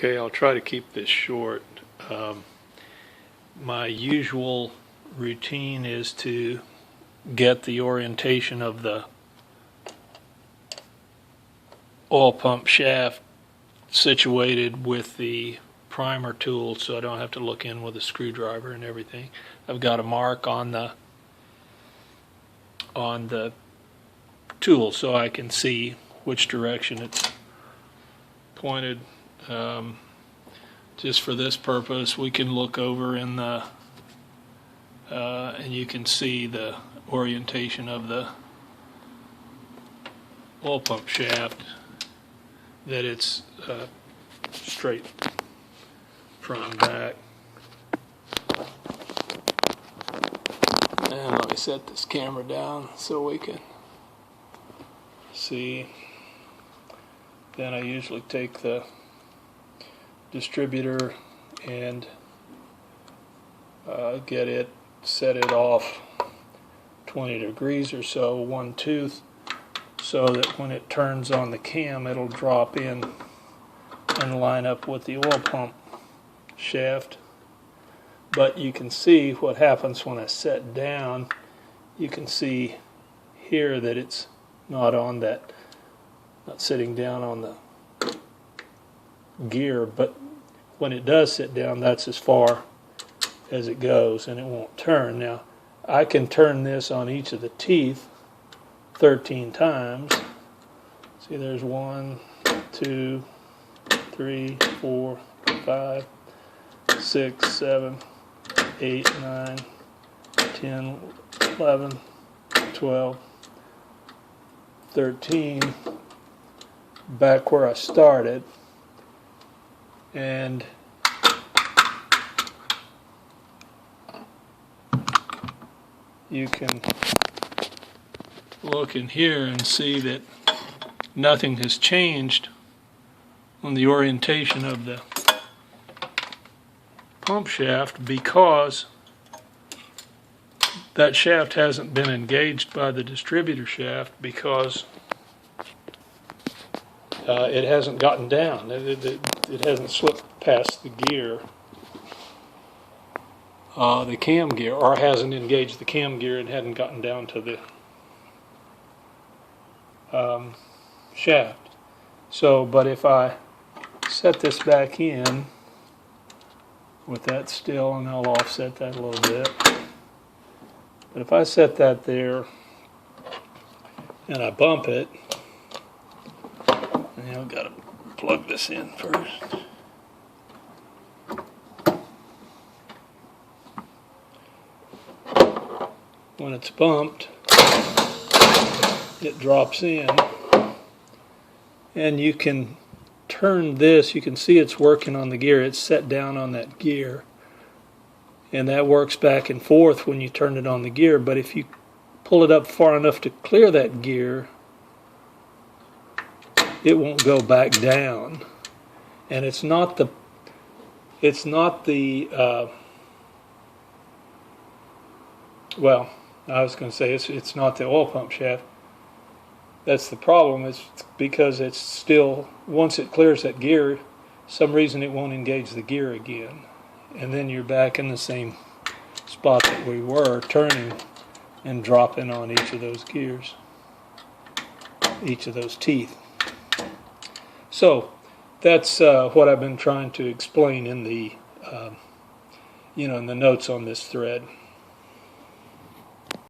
Okay, I'll try to keep this short. My usual routine is to get the orientation of the oil pump shaft situated with the primer tool so I don't have to look in with a screwdriver and everything. I've got a mark on the tool so I can see which direction it's pointed. Just for this purpose, we can look over in the and you can see the orientation of the oil pump shaft, that it's straight front and back. And let me set this camera down so we can see. Then I usually take the distributor and set it off 20 degrees or so, one tooth, so that when it turns on the cam it'll drop in and line up with the oil pump shaft. But you can see what happens when I set down. You can see here that it's not on that, not sitting down on the gear, but when it does sit down, that's as far as it goes and it won't turn. Now I can turn this on each of the teeth 13 times. See, there's 1, 2, 3, 4, 5, 6, 7, 8, 9, 10, 11, 12, 13, back where I started. And you can look in here and see that nothing has changed on the orientation of the pump shaft, because that shaft hasn't been engaged by the distributor shaft, because it hasn't gotten down. It hasn't slipped past the gear, the cam gear, or hasn't engaged the cam gear and hadn't gotten down to the shaft. So, but if I set this back in with that still, and I'll offset that a little bit, but if I set that there and I bump it, and I've got to plug this in first. When it's bumped, it drops in, and you can turn this. You can see it's working on the gear. It's set down on that gear, and that works back and forth when you turn it on the gear. But if you pull it up far enough to clear that gear, it won't go back down. And it's not the well, I was going to say it's not the oil pump shaft. That's the problem. It's because it's still, once it clears that gear, some reason it won't engage the gear again, and then you're back in the same spot that we were, turning and dropping on each of those gears, each of those teeth. So that's what I've been trying to explain in the in the notes on this thread.